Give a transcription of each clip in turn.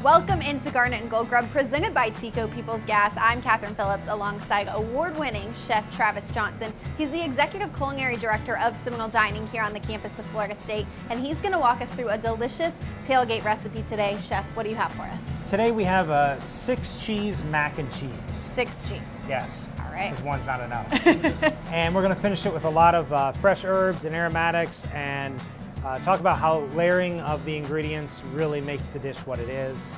Welcome into Garnet and Gold Grub, presented by Tico People's Gas. I'm Catherine Phillips, alongside award-winning chef Travis Johnson. He's the Executive Culinary Director of Seminole Dining here on the campus of Florida State, and he's going to walk us through a delicious tailgate recipe today. Chef, what do you have for us? Today we have a 6-cheese mac and cheese. 6 cheese. Yes. All right. Because one's not enough. And we're going to finish it with a lot of fresh herbs and aromatics, and talk about how layering of the ingredients really makes the dish what it is,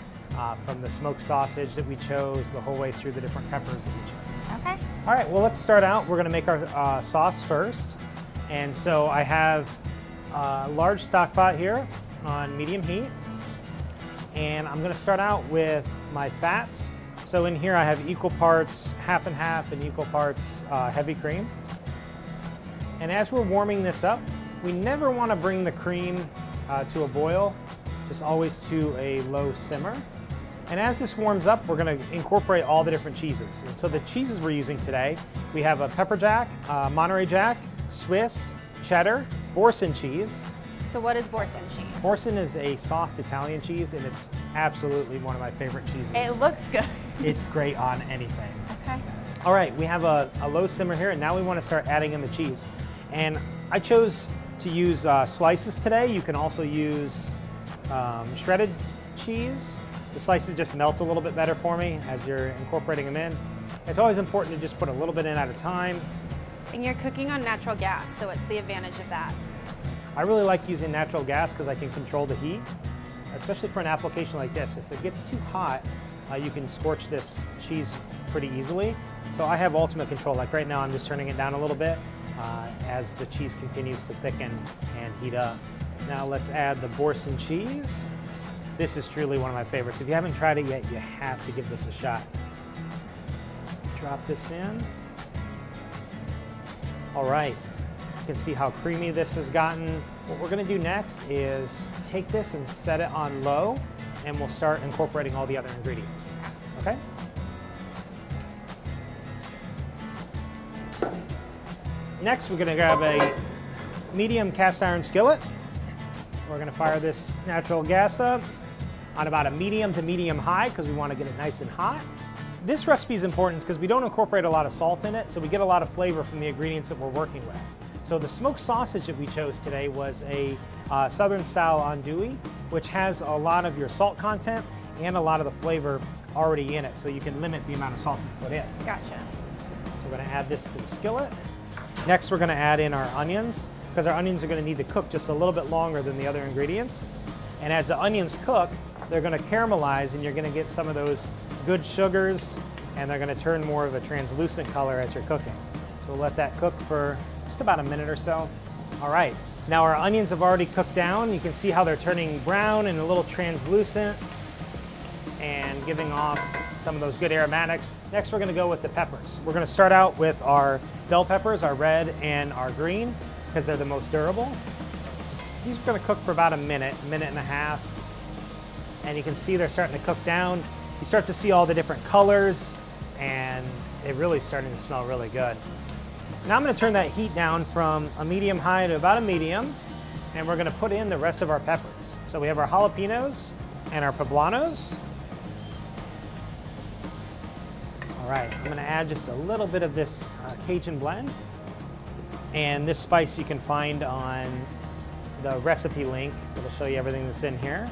from the smoked sausage that we chose the whole way through the different peppers that we chose. Okay. All right, well, let's start out. We're going to make our sauce first. And so I have a large stock pot here on medium heat. And I'm going to start out with my fats. So in here I have equal parts half and half and equal parts heavy cream. And as we're warming this up, we never want to bring the cream to a boil, just always to a low simmer. And as this warms up, we're going to incorporate all the different cheeses. And so the cheeses we're using today, we have a pepper jack, Monterey Jack, Swiss, cheddar, Boursin cheese. So what is Boursin cheese? Boursin is a soft Italian cheese, and it's absolutely one of my favorite cheeses. It looks good. It's great on anything. Okay. All right, we have a low simmer here, and now we want to start adding in the cheese. And I chose to use slices today. You can also use shredded cheese. The slices just melt a little bit better for me as you're incorporating them in. It's always important to just put a little bit in at a time. And you're cooking on natural gas, so what's the advantage of that? I really like using natural gas because I can control the heat, especially for an application like this. If it gets too hot, you can scorch this cheese pretty easily. So I have ultimate control. Like right now, I'm just turning it down a little bit as the cheese continues to thicken and heat up. Now let's add the Boursin cheese. This is truly one of my favorites. If you haven't tried it yet, you have to give this a shot. Drop this in. All right, you can see how creamy this has gotten. What we're gonna do next is take this and set it on low, and we'll start incorporating all the other ingredients, okay? Next, we're gonna grab a medium cast iron skillet. We're gonna fire this natural gas up on about a medium to medium high because we wanna get it nice and hot. This recipe is important because we don't incorporate a lot of salt in it, so we get a lot of flavor from the ingredients that we're working with. So the smoked sausage that we chose today was a Southern style andouille, which has a lot of your salt content and a lot of the flavor already in it, so you can limit the amount of salt you put in. Gotcha. We're gonna add this to the skillet. Next, we're gonna add in our onions, because our onions are gonna need to cook just a little bit longer than the other ingredients. And as the onions cook, they're gonna caramelize, and you're gonna get some of those good sugars, and they're gonna turn more of a translucent color as you're cooking. So we'll let that cook for just about a minute or so. All right, now our onions have already cooked down. You can see how they're turning brown and a little translucent and giving off some of those good aromatics. Next, we're gonna go with the peppers. We're gonna start out with our bell peppers, our red and our green, because they're the most durable. These are gonna cook for about a minute and a half. And you can see they're starting to cook down. You start to see all the different colors, and they're really starting to smell really good. Now I'm gonna turn that heat down from a medium high to about a medium, and we're gonna put in the rest of our peppers. So we have our jalapenos and our poblanos. All right, I'm gonna add just a little bit of this Cajun blend. And this spice you can find on the recipe link. It'll show you everything that's in here.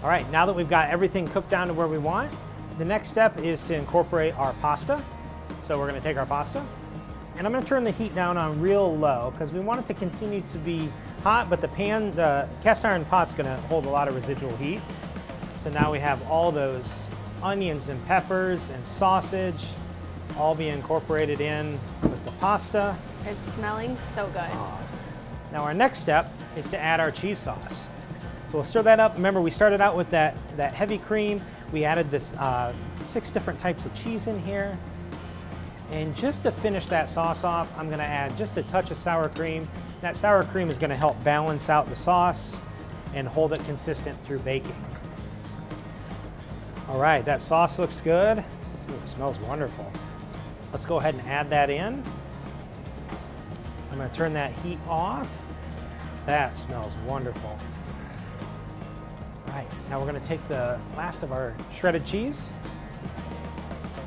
All right, now that we've got everything cooked down to where we want, the next step is to incorporate our pasta. So we're gonna take our pasta, and I'm gonna turn the heat down on real low because we want it to continue to be hot, but the cast iron pot's gonna hold a lot of residual heat. So now we have all those onions and peppers and sausage all being incorporated in with the pasta. It's smelling so good. Now our next step is to add our cheese sauce. So we'll stir that up. Remember, we started out with that heavy cream. We added this 6 different types of cheese in here. And just to finish that sauce off, I'm gonna add just a touch of sour cream. That sour cream is gonna help balance out the sauce and hold it consistent through baking. All right, that sauce looks good. Ooh, it smells wonderful. Let's go ahead and add that in. I'm gonna turn that heat off. That smells wonderful. All right, now we're gonna take the last of our shredded cheese.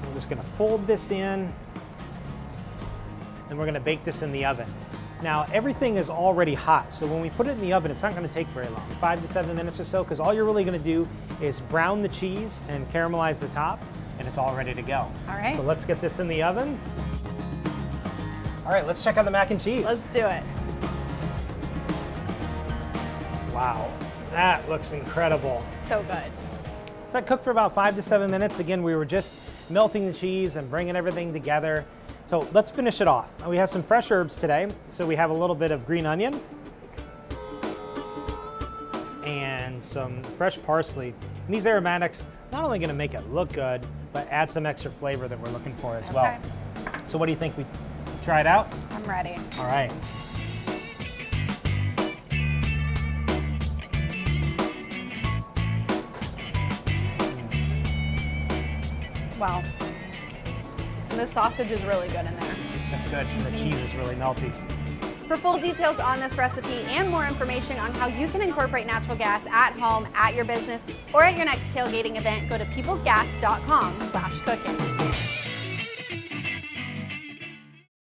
We're just gonna fold this in, and we're gonna bake this in the oven. Now, everything is already hot, so when we put it in the oven, it's not gonna take very long, 5 to 7 minutes or so, because all you're really gonna do is brown the cheese and caramelize the top, and it's all ready to go. All right. So let's get this in the oven. All right, let's check out the mac and cheese. Let's do it. Wow, that looks incredible. So good. That cooked for about 5 to 7 minutes. Again, we were just melting the cheese and bringing everything together. So let's finish it off. We have some fresh herbs today. So we have a little bit of green onion and some fresh parsley. And these aromatics not only gonna make it look good, but add some extra flavor that we're looking for as well. So what do you think? We try it out? I'm ready. All right. Wow. And the sausage is really good in there. That's good. And the cheese is really melty. For full details on this recipe and more information on how you can incorporate natural gas at home, at your business, or at your next tailgating event, go to peoplesgas.com/cooking.